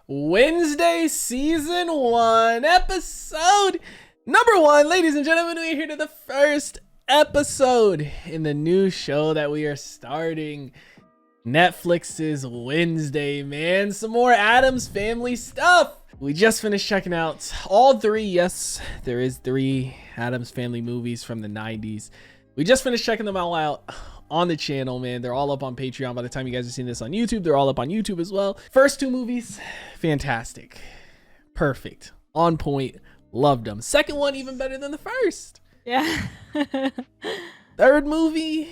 Wednesday season 1 episode number 1. Ladies and gentlemen, we're here to the first episode in the new show that we are starting, Netflix's Wednesday, man. Some more Addams Family stuff. We just finished checking out all three. Yes, there is 3 Addams Family movies from the 90s. We just finished checking them all out on the channel, man. They're all up on Patreon. By the time you guys are seeing this on YouTube, they're all up on YouTube as well. First 2 movies, fantastic, perfect, on point, loved them. Second one, even better than the first. Yeah. Third movie,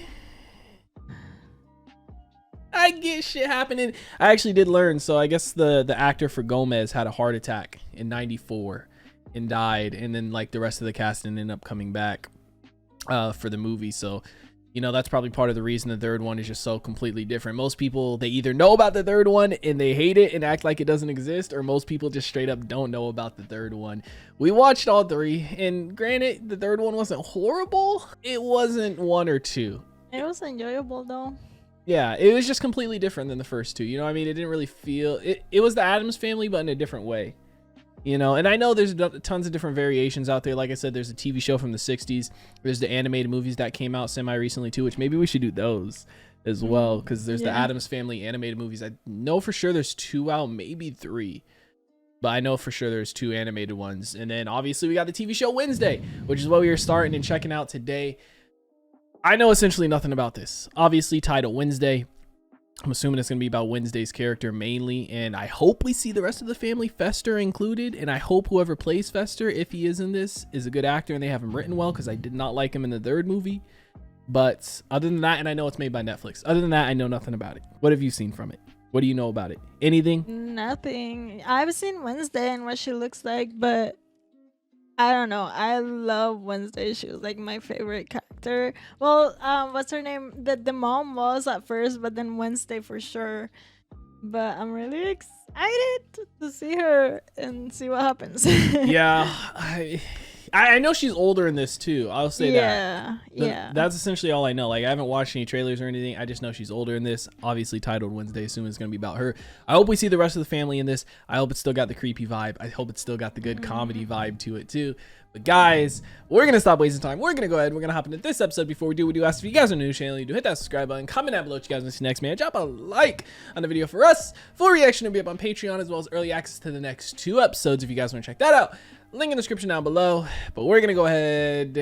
I get shit happening. I actually did learn. So I guess the actor for Gomez had a heart attack in '94 and died, and then like the rest of the cast ended up coming back for the movie. So you know, that's probably part of the reason the third one is just so completely different. Most people, they either know about the third one and they hate it and act like it doesn't exist, or most people just straight up don't know about the third one. We watched all 3, and granted, the third one wasn't horrible. It wasn't 1 or 2. It was enjoyable though. Yeah, it was just completely different than the first 2. You know what I mean? It didn't really feel, it was the Addams Family, but in a different way. You know, and I know there's tons of different variations out there. Like I said, there's a TV show from the 60s. There's the animated movies that came out semi-recently too, which maybe we should do those as well, because there's the Addams Family animated movies. I know for sure there's 2 out, maybe 3. But I know for sure there's 2 animated ones. And then obviously we got the TV show Wednesday, which is what we are starting and checking out today. I know essentially nothing about this. Obviously titled Wednesday. I'm assuming it's going to be about Wednesday's character mainly, and I hope we see the rest of the family, Fester included, and I hope whoever plays Fester, if he is in this, is a good actor and they have him written well, because I did not like him in the third movie. But other than that, and I know it's made by Netflix, other than that, I know nothing about it. What have you seen from it? What do you know about it? Anything? Nothing. I've seen Wednesday and what she looks like, but I don't know. I love Wednesday. She was like my favorite character. Well, what's her name? The mom was at first, but then Wednesday for sure. But I'm really excited to see her and see what happens. Yeah, I know she's older in this too. I'll say that. Yeah. That's essentially all I know. Like, I haven't watched any trailers or anything. I just know she's older in this. Obviously titled Wednesday. Assume it's going to be about her. I hope we see the rest of the family in this. I hope it's still got the creepy vibe. I hope it's still got the good comedy vibe to it too. But guys, we're going to stop wasting time. We're going to go ahead. We're going to hop into this episode. Before we do ask if you guys are new to the channel, you do hit that subscribe button. Comment down below what you guys want to see next, man. Drop a like on the video for us. Full reaction will be up on Patreon, as well as early access to the next 2 episodes if you guys want to check that out. Link in the description down below. But we're going to go ahead.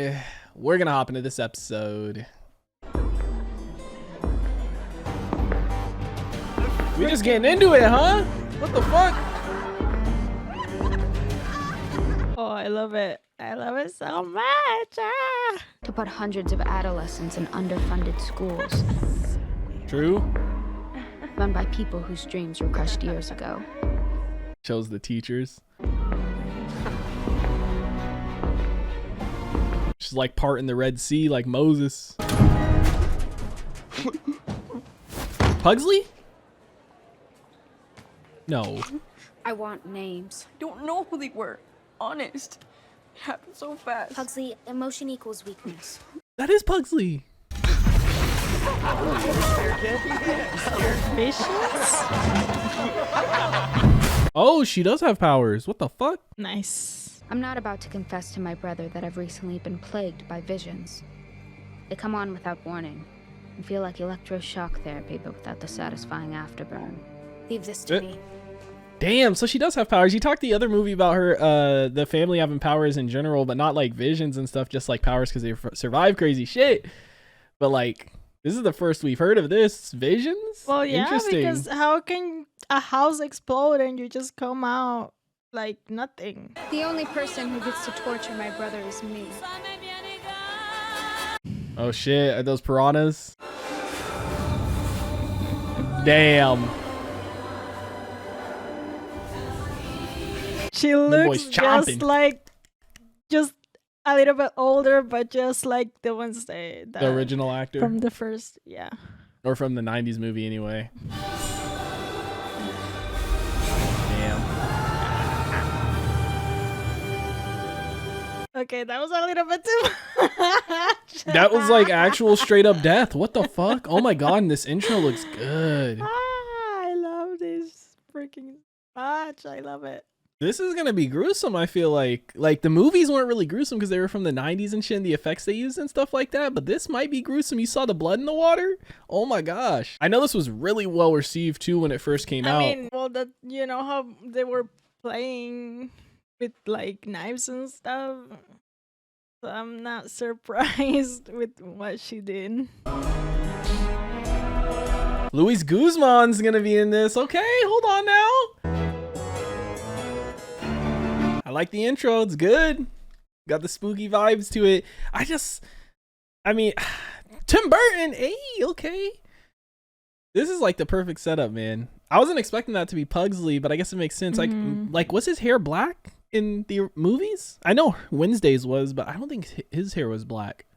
We're going to hop into this episode. We just getting into it, huh? What the fuck? Oh, I love it. I love it so much. To put hundreds of adolescents in underfunded schools, True. run by people whose dreams were crushed years ago. Shows the teachers. She's like parting the Red Sea like Moses. Pugsley? No. I want names. Don't know who they were. Honest. It happened so fast. Pugsley, emotion equals weakness. That is Pugsley. Vicious. Oh, she does have powers. What the fuck? Nice. I'm not about to confess to my brother that I've recently been plagued by visions. They come on without warning and feel like electroshock therapy, but without the satisfying afterburn. Leave this to me. Damn, so she does have powers. You talked the other movie about her, the family having powers in general, but not like visions and stuff, just like powers because they survive crazy shit. But like, this is the first we've heard of this. Visions? Well, yeah, interesting. because how can a house explode and you just come out like nothing? The only person who gets to torture my brother is me. Oh shit, are those piranhas? Damn. She boy's looks chomping. just a little bit older, but just like the Wednesday. The original actor? From the first, yeah. Or from the 90s movie anyway. Damn. Okay, that was a little bit too much. That was like actual straight up death. What the fuck? Oh my god, and this intro looks good. I love this freaking much. I love it. This is gonna be gruesome. I feel like the movies weren't really gruesome because they were from the 90s and shit, and the effects they used and stuff like that. But this might be gruesome. You saw the blood in the water? Oh my gosh! I know this was really well received too when it first came out. I mean, well, that you know how they were playing with like knives and stuff. So I'm not surprised with what she did. Luis Guzman's gonna be in this. Okay, hold on now. I like the intro. It's good. Got the spooky vibes to it. I mean, Tim Burton. Hey, okay. This is like the perfect setup, man. I wasn't expecting that to be Pugsley, but I guess it makes sense. Like, was his hair black in the movies? I know Wednesday's was, but I don't think his hair was black.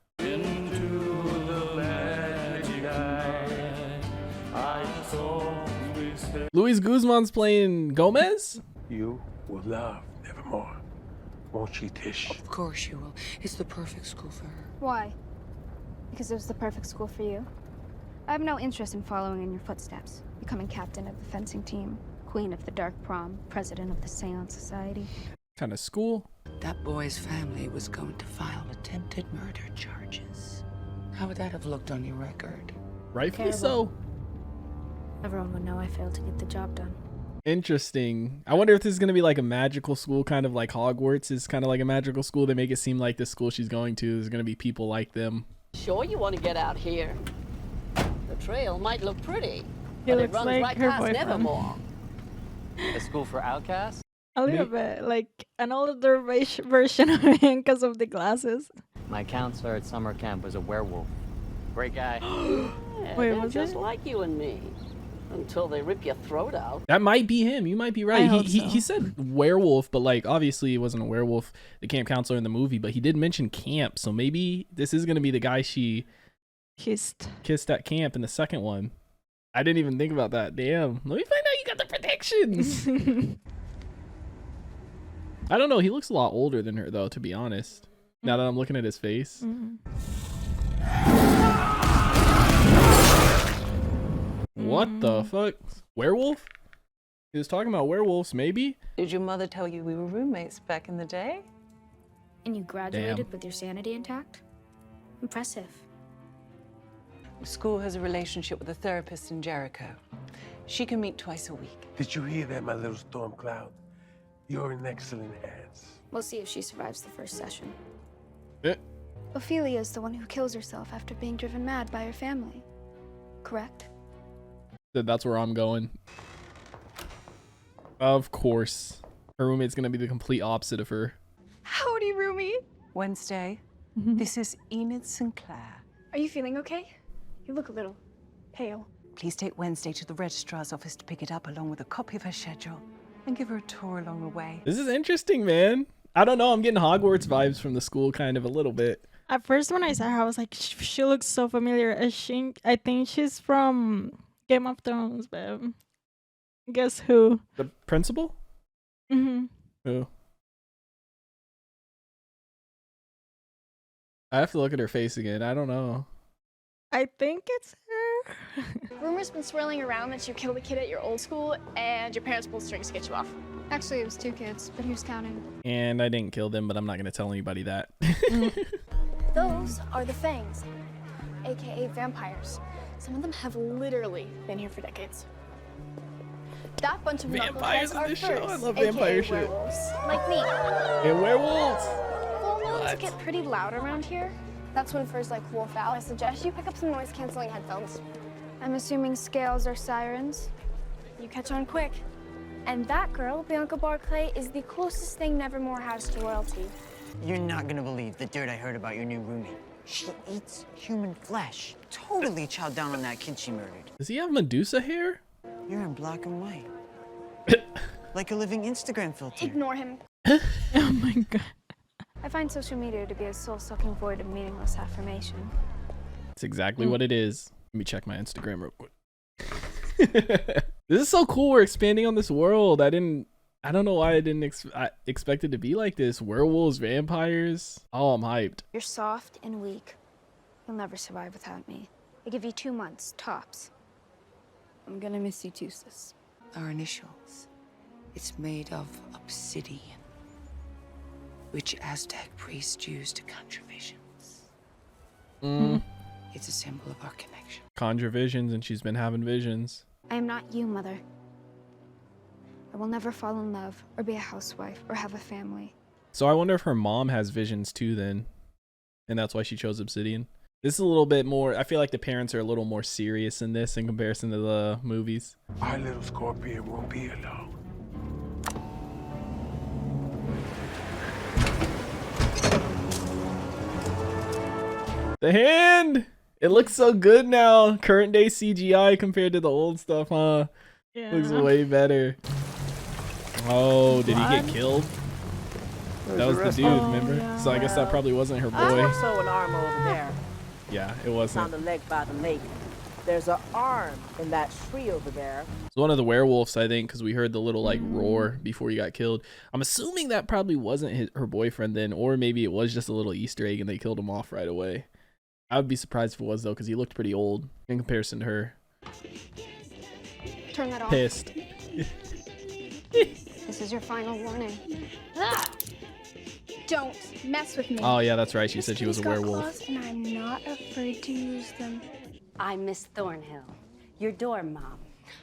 Luis Guzman's playing Gomez? You will love Nevermore. Won't she, Tish? Of course you will. It's the perfect school for her. Why? Because it was the perfect school for you? I have no interest in following in your footsteps, becoming captain of the fencing team, queen of the dark prom, president of the Seance Society. Kind of school. That boy's family was going to file attempted murder charges. How would that have looked on your record? Rightfully so. Everyone would know I failed to get the job done. Interesting. I wonder if this is going to be like a magical school, kind of like Hogwarts is kind of like a magical school. They make it seem like the school she's going to is going to be people like them. Sure you want to get out here. The trail might look pretty, He but it looks runs like right her past boyfriend. Nevermore. A school for outcasts? A little bit, like an older version of him because of the glasses. My counselor at summer camp was a werewolf. Great guy. Yeah, Wait, they're was just it? like you and me. Until they rip your throat out. That might be him. You might be right. I hope He so. said werewolf, but like obviously he wasn't a werewolf, the camp counselor in the movie, but he did mention camp. So maybe this is going to be the guy she kissed at camp in the second one. I didn't even think about that. Damn. Let me find out you got the predictions. I don't know. He looks a lot older than her though, to be honest. Now that I'm looking at his face. What the fuck? Werewolf? He was talking about werewolves, maybe? Did your mother tell you we were roommates back in the day? And you graduated with your sanity intact? Impressive. The school has a relationship with a therapist in Jericho. She can meet twice a week. Did you hear that, my little storm cloud? You're in excellent hands. We'll see if she survives the first session. Eh. Ophelia is the one who kills herself after being driven mad by her family. Correct? That's where I'm going. Of course. Her roommate's gonna be the complete opposite of her. Howdy, roomie. Wednesday, this is Enid Sinclair. Are you feeling okay? You look a little pale. Please take Wednesday to the registrar's office to pick it up along with a copy of her schedule and give her a tour along the way. This is interesting, man. I don't know. I'm getting Hogwarts vibes from the school kind of a little bit. At first, when I saw her, I was like, she looks so familiar. I think she's from Game of Thrones, but guess who? The principal? Mm-hmm. Who? I have to look at her face again. I don't know. I think it's her. Rumors been swirling around that you killed a kid at your old school and your parents pulled strings to get you off. Actually, it was 2 kids, but who's counting? And I didn't kill them, but I'm not going to tell anybody that. Those are the Fangs, aka vampires. Some of them have literally been here for decades. That bunch of Vampires knuckleheads in are this show? I first, love aka vampire shit. werewolves, like me. And werewolves. Full moons What? get pretty loud around here. That's when furs like wolf owl. I suggest you pick up some noise-canceling headphones. I'm assuming scales are sirens. You catch on quick. And that girl, Bianca Barclay, is the closest thing Nevermore has to royalty. You're not gonna believe the dirt I heard about your new roommate. She eats human flesh. Totally chowed down on that kid she murdered. Does he have Medusa hair? You're in black and white. Like a living Instagram filter. Ignore him. Oh my god. I find social media to be a soul-sucking void of meaningless affirmation. That's exactly what it is. Let me check my Instagram real quick. This is so cool. We're expanding on this world. I don't know why I didn't expect it to be like this. Werewolves, vampires. Oh, I'm hyped. You're soft and weak. You'll never survive without me. I give you 2 months, tops. I'm gonna miss you too, sis. Our initials. It's made of obsidian, which Aztec priests used to conjure visions. It's a symbol of our connection. Conjure visions, and she's been having visions. I am not you, Mother. I will never fall in love or be a housewife or have a family. So I wonder if her mom has visions too then, and that's why she chose obsidian. This is a little bit more, I feel like the parents are a little more serious in this in comparison to the movies. Our little Scorpion won't be alone. The hand! It looks so good now. Current day CGI compared to the old stuff, huh? Yeah. Looks way better. Oh, did he get killed? That was the dude, remember? yeah. So I guess that probably wasn't her There's boy. also an arm over there. Yeah, it On wasn't. the leg by the lake. There's an arm in that tree over there. It's one of the werewolves, I think, because we heard the little like roar before he got killed. I'm assuming that probably wasn't her boyfriend then, or maybe it was just a little Easter egg and they killed him off right away. I would be surprised if it was though, because he looked pretty old in comparison to her. Turn that off. Pissed. This is your final warning. Ah! Don't mess with me. Oh yeah, that's right. She said she was a Got werewolf. claws, and I'm not afraid to use them. I'm Miss Thornhill, your dorm mom.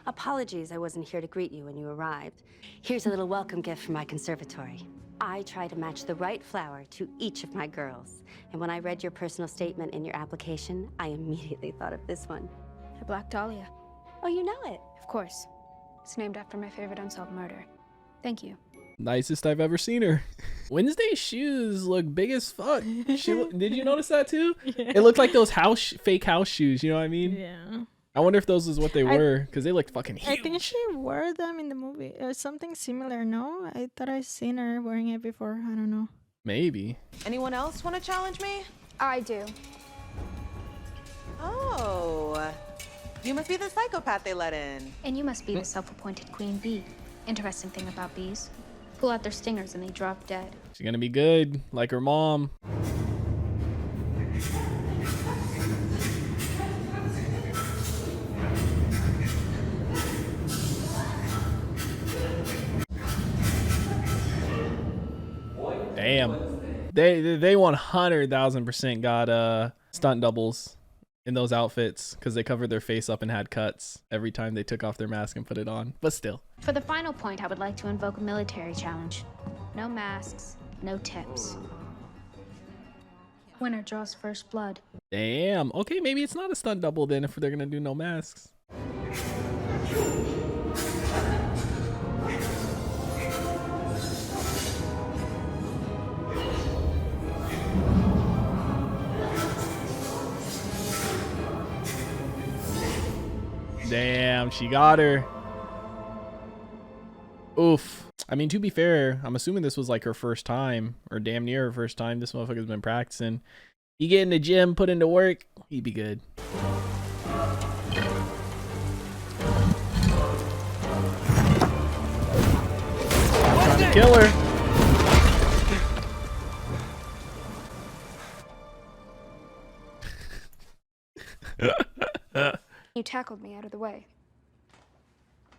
Apologies I wasn't here to greet you when you arrived. Here's a little welcome gift from my conservatory. I try to match the right flower to each of my girls. And when I read your personal statement in your application, I immediately thought of this one. A black dahlia. Oh, you know it? Of course. It's named after my favorite unsolved murder. Thank you. Nicest I've ever seen her. Wednesday's shoes look big as fuck. Did you notice that too? Yeah. It looked like those fake house shoes. You know what I mean? Yeah. I wonder if those is what they were, because they looked fucking huge. I think she wore them in the movie or something similar. No, I thought I seen her wearing it before. I don't know. Maybe. Anyone else want to challenge me? I do. Oh, you must be the psychopath they let in. And you must be the self-appointed queen bee. Interesting thing about bees. Pull out their stingers and they drop dead. She's gonna be good, like her mom. Damn. They 100,000% got stunt doubles in those outfits because they covered their face up and had cuts every time they took off their mask and put it on. But still. For the final point, I would like to invoke a military challenge. No masks, no tips. Winner draws first blood. Damn. Okay, maybe it's not a stunt double then if they're gonna do no masks. Damn, she got her. Oof. I mean, to be fair, I'm assuming this was like her first time, or damn near her first time. This motherfucker's been practicing. You get in the gym, put into work, he'd be good. Trying to kill her. You tackled me out of the way.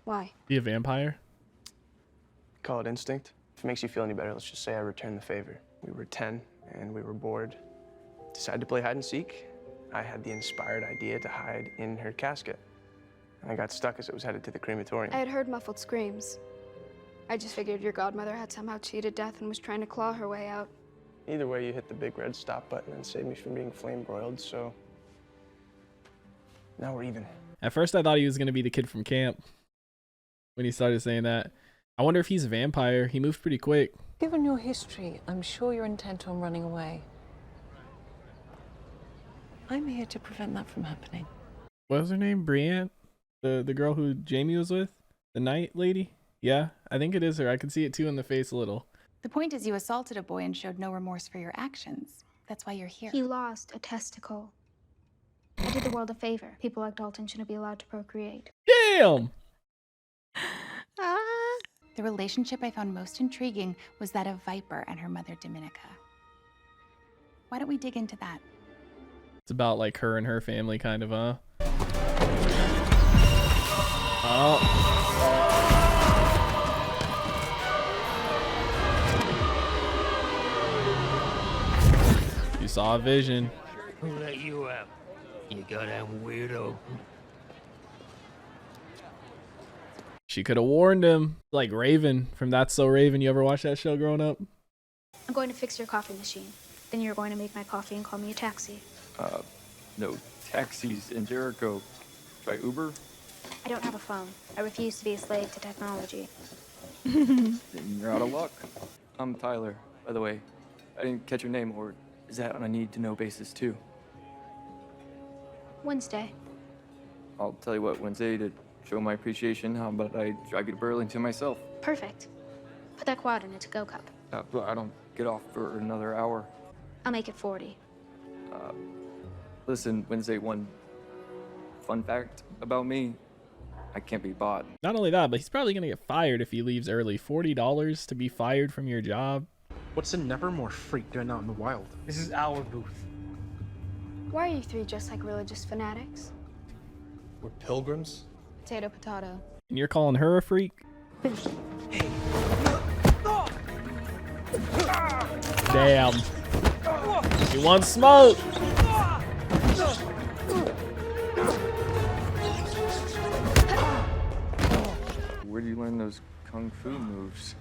Why? Be a vampire? Call it instinct. If it makes you feel any better, let's just say I returned the favor. We were 10 and we were bored. Decided to play hide and seek. I had the inspired idea to hide in her casket. And I got stuck as it was headed to the crematorium. I had heard muffled screams. I just figured your godmother had somehow cheated death and was trying to claw her way out. Either way, you hit the big red stop button and saved me from being flame broiled, so now we're even. At first I thought he was going to be the kid from camp when he started saying that. I wonder if he's a vampire. He moved pretty quick. Given your history, I'm sure you're intent on running away. I'm here to prevent that from happening. What was her name? Brienne? The girl who Jamie was with? The night lady? Yeah, I think it is her. I can see it too in the face a little. The point is you assaulted a boy and showed no remorse for your actions. That's why you're here. He lost a testicle. I did the world a favor. People like Dalton shouldn't be allowed to procreate. Damn! The relationship I found most intriguing was that of Viper and her mother, Dominica. Why don't we dig into that? It's about like her and her family kind of, huh? Oh. saw a vision. Who let you out? You goddamn weirdo. She could have warned him. Like Raven from That's So Raven. You ever watch that show growing up? I'm going to fix your coffee machine. Then you're going to make my coffee and call me a taxi. No taxis in Jericho. Try Uber? I don't have a phone. I refuse to be a slave to technology. Then you're out of luck. I'm Tyler, by the way. I didn't catch your name, or is that on a need-to-know basis, too? Wednesday. I'll tell you what, Wednesday, to show my appreciation, how about I drive you to Burlington myself? Perfect. Put that quad in a to-go cup. But I don't get off for another hour. I'll make it 40. Listen, Wednesday, one fun fact about me, I can't be bought. Not only that, but he's probably gonna get fired if he leaves early. $40 to be fired from your job. What's a Nevermore freak doing out in the wild? This is our booth. Why are you three just like religious fanatics? We're pilgrims. Potato, potato. And you're calling her a freak? Damn. You want smoke? Where do you learn those kung fu moves?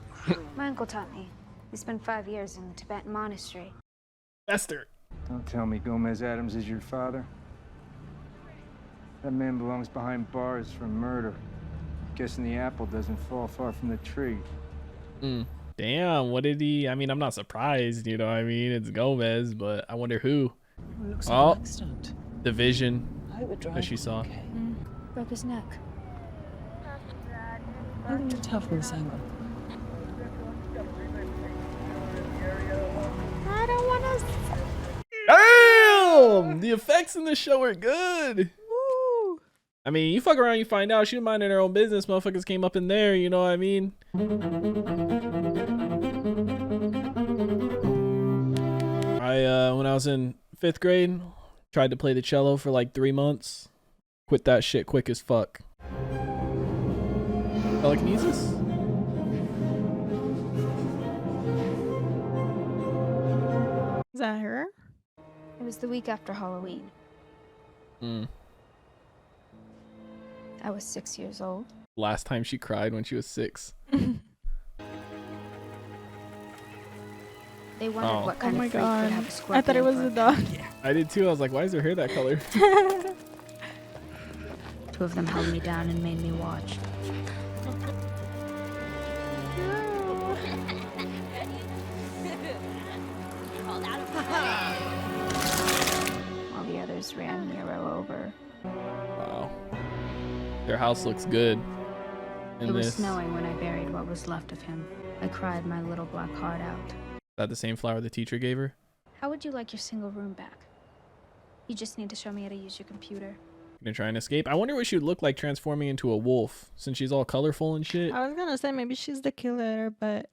My uncle taught me. He spent 5 years in a Tibetan monastery. Esther. Don't tell me Gomez Adams is your father. That man belongs behind bars for murder. Guessing the apple doesn't fall far from the tree. Damn, what did he? I mean, I'm not surprised, you know what I mean? It's Gomez, but I wonder who. Looks Oh, like an accident. the vision I hope it that drives she saw. okay. Broke his neck. I can tell from this angle. I don't want to. Damn! The effects in this show are good. Woo! I mean, you fuck around, you find out she minding her own business. Motherfuckers came up in there, you know what I mean? When I was in 5th grade, tried to play the cello for like 3 months. Quit that shit quick as fuck. Telekinesis? Is that her? It was the week after Halloween. I was 6 years old. Last time she cried when she was 6. They wondered what kind Oh my of freak god. would have a scorpion. I thought it was for a dog. I did too. I was like, why is her hair that color? 2 of them held me down and made me watch. While the others ran Nero over. Wow. Their house looks good. It was snowing when I buried what was left of him. I cried my little black heart out. Is that the same flower the teacher gave her? How would you like your single room back? You just need to show me how to use your computer. Gonna try and escape. I wonder what she would look like transforming into a wolf, since she's all colorful and shit. I was gonna say maybe she's the killer, but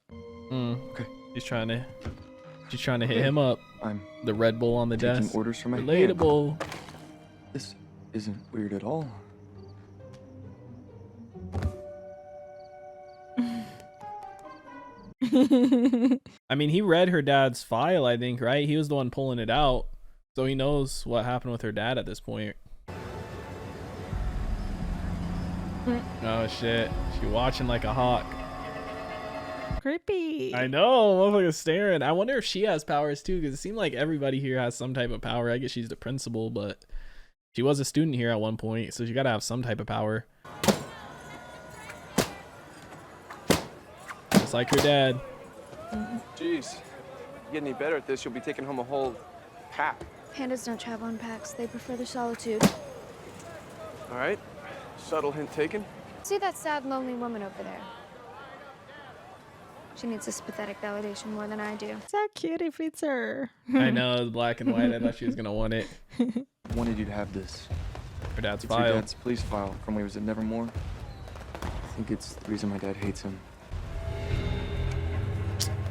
Okay. She's trying to hit him up. I'm the Red Bull on the taking desk. orders from my Relatable. This isn't weird at all. I mean, he read her dad's file, I think, right? He was the one pulling it out. So he knows what happened with her dad at this point. Oh shit. She watching like a hawk. creepy. I know, motherfucker's staring. I wonder if she has powers too, because it seemed like everybody here has some type of power. I guess she's the principal, but she was a student here at one point, so she gotta have some type of power. Just like her dad. Jeez, you get any better at this, you'll be taking home a whole pack. Pandas don't travel in packs. They prefer their solitude. All right, subtle hint taken. See that sad, lonely woman over there? She needs this pathetic validation more than I do. It's so cute if it's her. I know, it was black and white. I thought she was gonna want it. I wanted you to have this. Her dad's It's file. your dad's police file from when he was at Nevermore. I think it's the reason my dad hates him.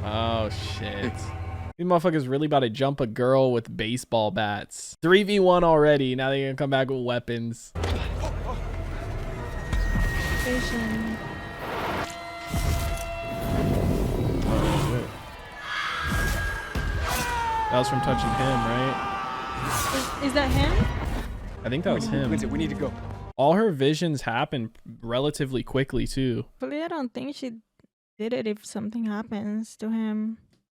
Oh shit. These motherfuckers really about to jump a girl with baseball bats. 3v1 already. Now they're gonna come back with weapons. Vision. That was from touching him, right? Is that him? I think that was him. Lindsay, we need to go. All her visions happen relatively quickly too. Hopefully, I don't think she did it if something happens to him.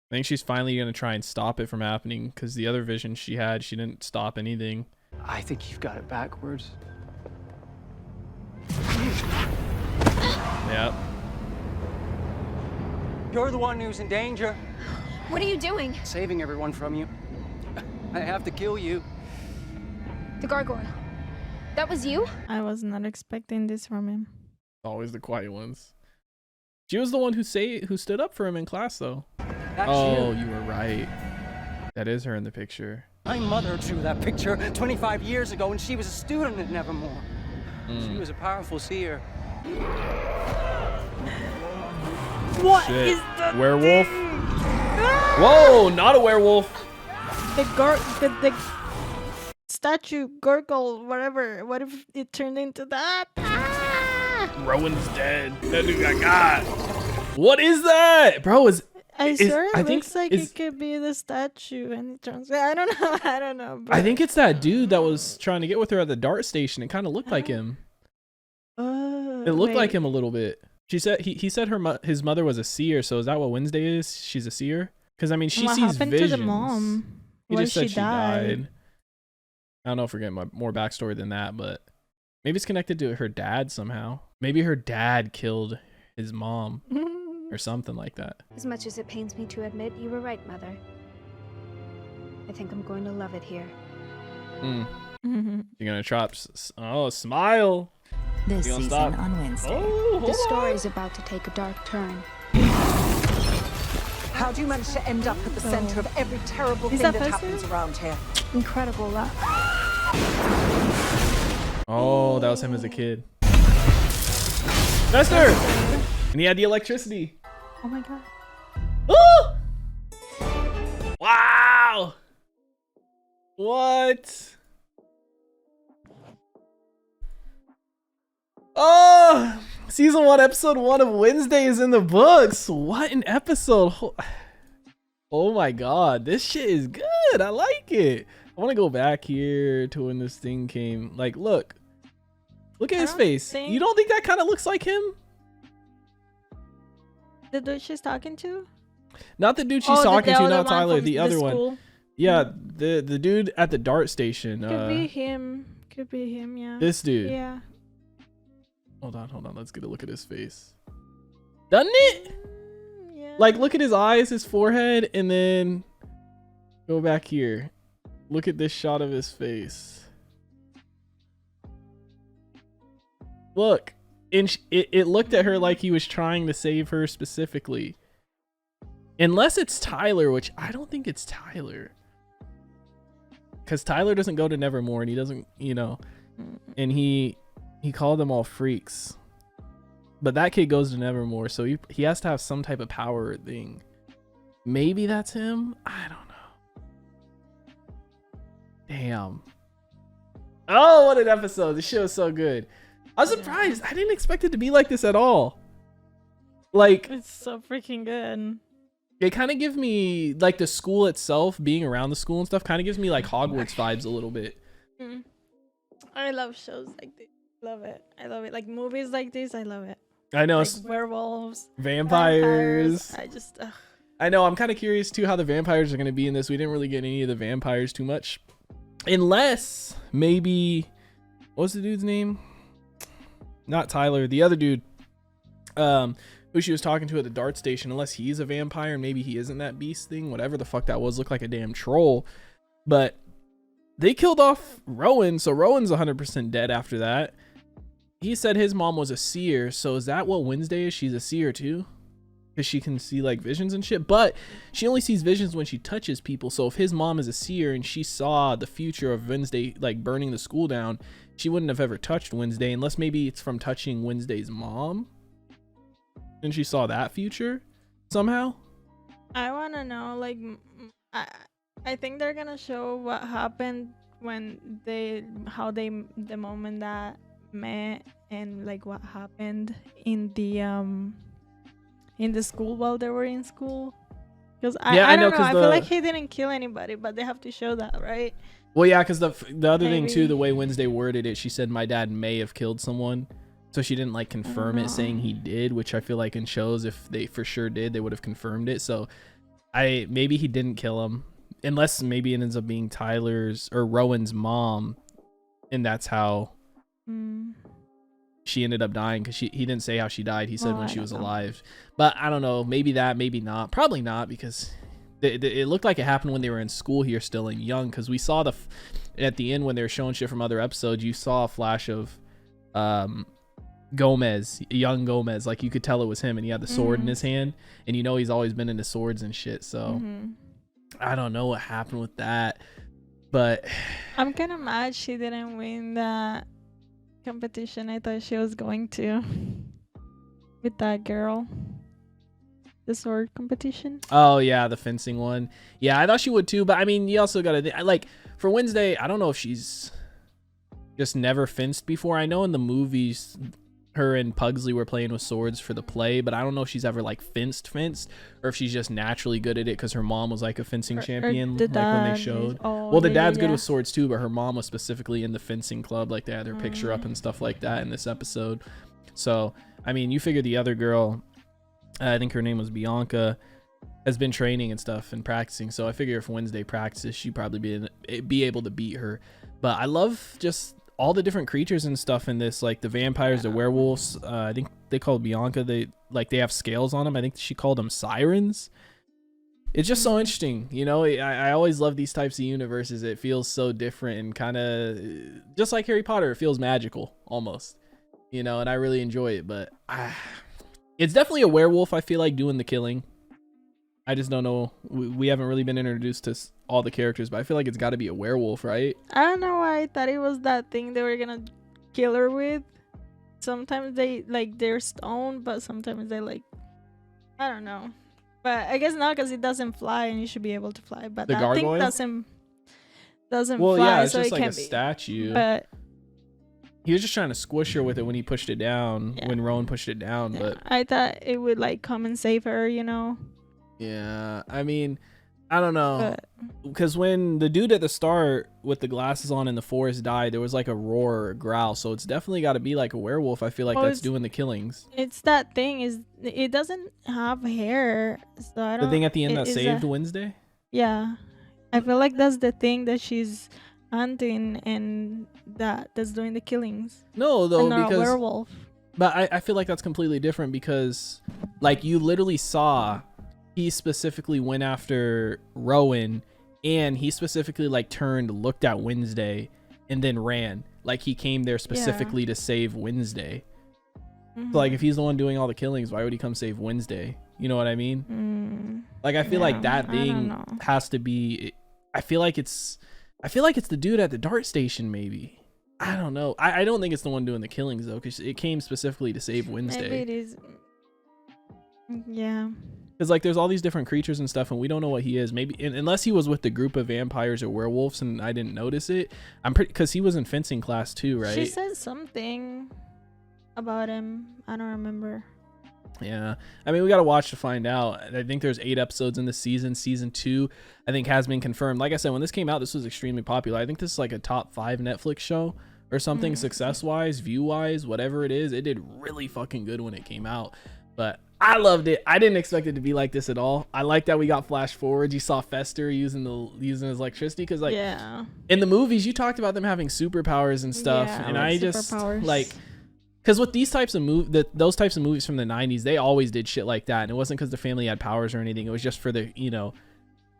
I think she's finally gonna try and stop it from happening because the other vision she had, she didn't stop anything. I think you've got it backwards. Yep. You're the one who's in danger. What are you doing? Saving everyone from you. I have to kill you. The gargoyle. That was you? I was not expecting this from him. Always the quiet ones. She was the one who stood up for him in class though. That's Oh, you. you were right. That is her in the picture. My mother drew that picture 25 years ago when she was a student at Nevermore. She was a powerful seer. What Shit. is that? Werewolf? Whoa, not a werewolf. The statue, gurgle, whatever. What if it turned into that? Rowan's dead. That dude got. What is that, bro? I swear it think looks like it could be the statue, and it turns. I don't know. I don't know. I think it's that dude that was trying to get with her at the dart station. It kind of looked like him. It looked like him a little bit. She said he said his mother was a seer. So is that what Wednesday is? She's a seer? Because I mean, she what sees happened visions. to the mom? He What just if said she she died? died. I don't know if we're getting more backstory than that, but maybe it's connected to her dad somehow. Maybe her dad killed his mom or something like that. As much as it pains me to admit, you were right, Mother. I think I'm going to love it here. You're gonna chop. Oh, smile. This You gonna season stop? on Wednesday. Oh, The story's about to take a dark turn. How do you manage to end up at the center of every terrible Is thing that that Fester? happens around here? Incredible luck. Oh, that was him as a kid. Fester! And he had the electricity. Oh my god. Ooh! Wow! What? Oh! Season 1, episode 1 of Wednesday is in the books. What an episode. Oh my god. This shit is good. I like it. I want to go back here to when this thing came. Like, look. Look at his face. You don't think that kind of looks like him? The dude she's talking to? Not the dude she's talking to, not Tyler, the other one. School. Yeah, the dude at the dart station. Could be him. Could be him, yeah. This dude. Yeah. Hold on. Let's get a look at his face. Doesn't it? Yeah. Like, look at his eyes, his forehead, and then go back here. Look at this shot of his face. Look. And it looked at her like he was trying to save her specifically. Unless it's Tyler, which I don't think it's Tyler. Because Tyler doesn't go to Nevermore, and he doesn't, you know. And he called them all freaks. But that kid goes to Nevermore, so he has to have some type of power thing. Maybe that's him? I don't know. Damn. Oh, what an episode. This show is so good. I was surprised. I didn't expect it to be like this at all. Like, It's so freaking good. it kind of gives me, like, the school itself, being around the school and stuff, kind of gives me, like, Hogwarts vibes a little bit. I love shows like this. Love it. I love it. Like movies like this, I love it. I know. Like werewolves, Vampires. I just. I know. I'm kind of curious, too, how the vampires are going to be in this. We didn't really get any of the vampires too much. Unless, maybe... What was the dude's name? Not Tyler. The other dude. Who she was talking to at the dart station. Unless he's a vampire and maybe he isn't that beast thing. Whatever the fuck that was. Looked like a damn troll. But they killed off Rowan. So Rowan's 100% dead after that. He said his mom was a seer. So is that what Wednesday is? She's a seer too? Because she can see like visions and shit. But she only sees visions when she touches people. So if his mom is a seer and she saw the future of Wednesday like burning the school down, she wouldn't have ever touched Wednesday. Unless maybe it's from touching Wednesday's mom. And she saw that future somehow. I want to know, like, I think they're gonna show what happened when the moment that met and like what happened in the school while they were in school. Because Yeah, I I know, don't know. 'cause I feel like he didn't kill anybody, but they have to show that, right? Well, yeah, because the other thing too, Maybe. the way Wednesday worded it, she said my dad may have killed someone, so she didn't like confirm it, saying he did, which I feel like in shows, if they for sure did, they would have confirmed it. So maybe he didn't kill him, unless maybe it ends up being Tyler's or Rowan's mom, and that's how she ended up dying, because he didn't say how she died. He said when she was alive, but I don't know. Maybe that, maybe not. Probably not, because it looked like it happened when they were in school here still and young, because we saw at the end when they were showing shit from other episodes, you saw a flash of Gomez, young Gomez, like you could tell it was him, and he had the sword in his hand, and you know he's always been into swords and shit. So I don't know what happened with that, but I'm kind of mad she didn't win that competition. I thought she was going to with that girl. The sword competition. Oh yeah, the fencing one. Yeah, I thought she would too, but I mean, you also gotta like for Wednesday. I don't know if she's just never fenced before. I know in the movies, her and Pugsley were playing with swords for the play, but I don't know if she's ever like fenced, or if she's just naturally good at it because her mom was like a fencing champion, like when they showed. Well, the dad's good with swords too, but her mom was specifically in the fencing club. Like they had her picture up and stuff like that in this episode. So I mean, you figure the other girl, I think her name was Bianca, has been training and stuff and practicing. So I figure if Wednesday practices, she'd probably be able to beat her. But I love just all the different creatures and stuff in this, like the vampires, the werewolves. I think they called Bianca, they have scales on them. I think she called them sirens. It's just so interesting, you know. I always love these types of universes. It feels so different and kind of just like Harry Potter. It feels magical almost, you know, and I really enjoy it. But it's definitely a werewolf, I feel like, doing the killing. I just don't know. We haven't really been introduced to all the characters, but I feel like it's got to be a werewolf, right? I don't know why I thought it was that thing they were gonna kill her with. Sometimes they're stoned, but sometimes they I don't know. But I guess not, because it doesn't fly and you should be able to fly. But the that gargoyle thing doesn't well, fly, yeah, it's so just it like can't a be. statue. But he was just trying to squish her with it when he pushed it down, when Rowan pushed it down. yeah, But I thought it would come and save her, you know. yeah, I mean, I don't know, because when the dude at the start with the glasses on in the forest died, there was like a roar or a growl. So it's definitely got to be like a werewolf. I feel like that's doing the killings. It's that thing it doesn't have hair, so I don't. The thing at the end that saved Wednesday. Yeah, I feel like that's the thing that she's hunting, and that's doing the killings. No, though, and not because a werewolf. But I feel like that's completely different, because like you literally saw he specifically went after Rowan, and he specifically like turned, looked at Wednesday, and then ran. Like he came there specifically to save Wednesday. So like if he's the one doing all the killings, why would he come save Wednesday? You know what I mean? Like I feel like that thing has to be. I feel like it's the dude at the dart station, maybe. I don't know. I don't think it's the one doing the killings though, because it came specifically to save Wednesday. Maybe it is. Yeah. Because like there's all these different creatures and stuff, and we don't know what he is. Maybe unless he was with the group of vampires or werewolves, and I didn't notice it. I'm pretty, because he was in fencing class too, right? She said something about him. I don't remember. Yeah, I mean, we got to watch to find out. I think there's 8 episodes in the season. Season 2, I think, has been confirmed. Like I said, when this came out, this was extremely popular. I think this is like a top 5 Netflix show or something, success-wise, view-wise, whatever it is. It did really fucking good when it came out. But I loved it. I didn't expect it to be like this at all. I like that we got flash forwards. You saw Fester using his electricity, because like in the movies you talked about them having superpowers and stuff, and I just like, because with these types of those types of movies from the 90s, they always did shit like that, and it wasn't because the family had powers or anything. It was just for the, you know,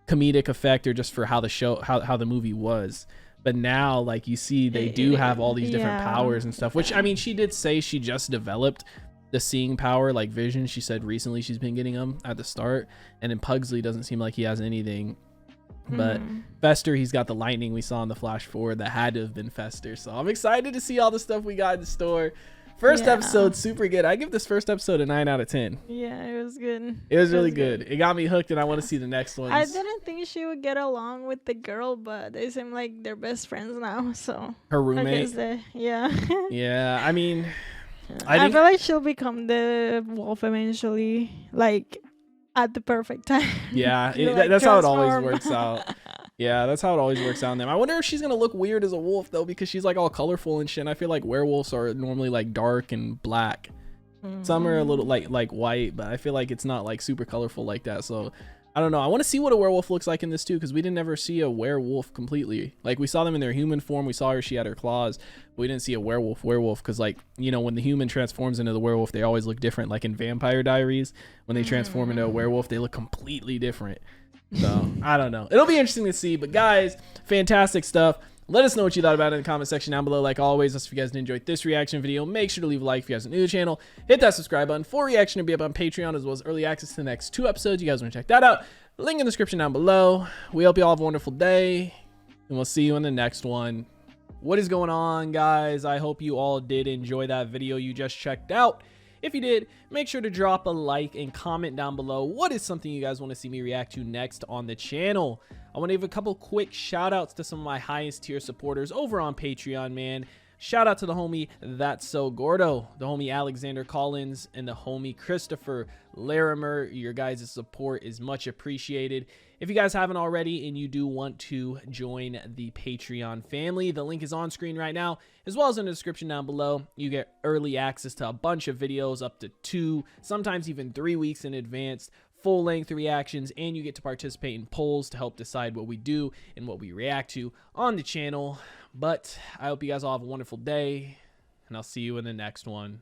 comedic effect, or just for how the show, how the movie was. But now, like, you see they do have all these different powers and stuff, which I mean, she did say she just developed the seeing power, like Vision. She said recently she's been getting them at the start, and then Pugsley doesn't seem like he has anything. But Fester, he's got the lightning we saw in the flash forward. That had to have been Fester. So I'm excited to see all the stuff we got in the store. First episode, super good. I give this first episode a 9 out of 10. Yeah, it was good. It was really good. It got me hooked, and I want to see the next one. I didn't think she would get along with the girl, but they seem like they're best friends now. So her roommate. Yeah, I mean, I feel like she'll become the wolf eventually. Like, at the perfect time. Yeah, You, like, that's how it always transform. works out. Yeah, that's how it always works out in them. I wonder if she's gonna look weird as a wolf though, because she's like all colorful and shit. And I feel like werewolves are normally like dark and black. Some are a little like white, but I feel like it's not like super colorful like that. So I don't know. I want to see what a werewolf looks like in this too, because we didn't ever see a werewolf completely. Like we saw them in their human form. We saw her; she had her claws. But we didn't see a werewolf because, like, you know, when the human transforms into the werewolf, they always look different. Like in Vampire Diaries, when they transform into a werewolf, they look completely different. So I don't know. It'll be interesting to see. But guys, fantastic stuff. Let us know what you thought about it in the comment section down below. Like always, if you guys did enjoy this reaction video, make sure to leave a like if you guys are new to the channel. Hit that subscribe button for reaction to be up on Patreon, as well as early access to the next 2 episodes. You guys want to check that out? Link in the description down below. We hope you all have a wonderful day, and we'll see you in the next one. What is going on, guys? I hope you all did enjoy that video you just checked out. If you did, make sure to drop a like and comment down below. What is something you guys want to see me react to next on the channel? I want to give a couple quick shout outs to some of my highest tier supporters over on Patreon, man. Shout out to the homie That's So Gordo, the homie Alexander Collins, and the homie Christopher Larimer. Your guys' support is much appreciated. If you guys haven't already and you do want to join the Patreon family, the link is on screen right now, as well as in the description down below. You get early access to a bunch of videos, up to 2, sometimes even 3 weeks in advance, full-length reactions, and you get to participate in polls to help decide what we do and what we react to on the channel. But I hope you guys all have a wonderful day, and I'll see you in the next one.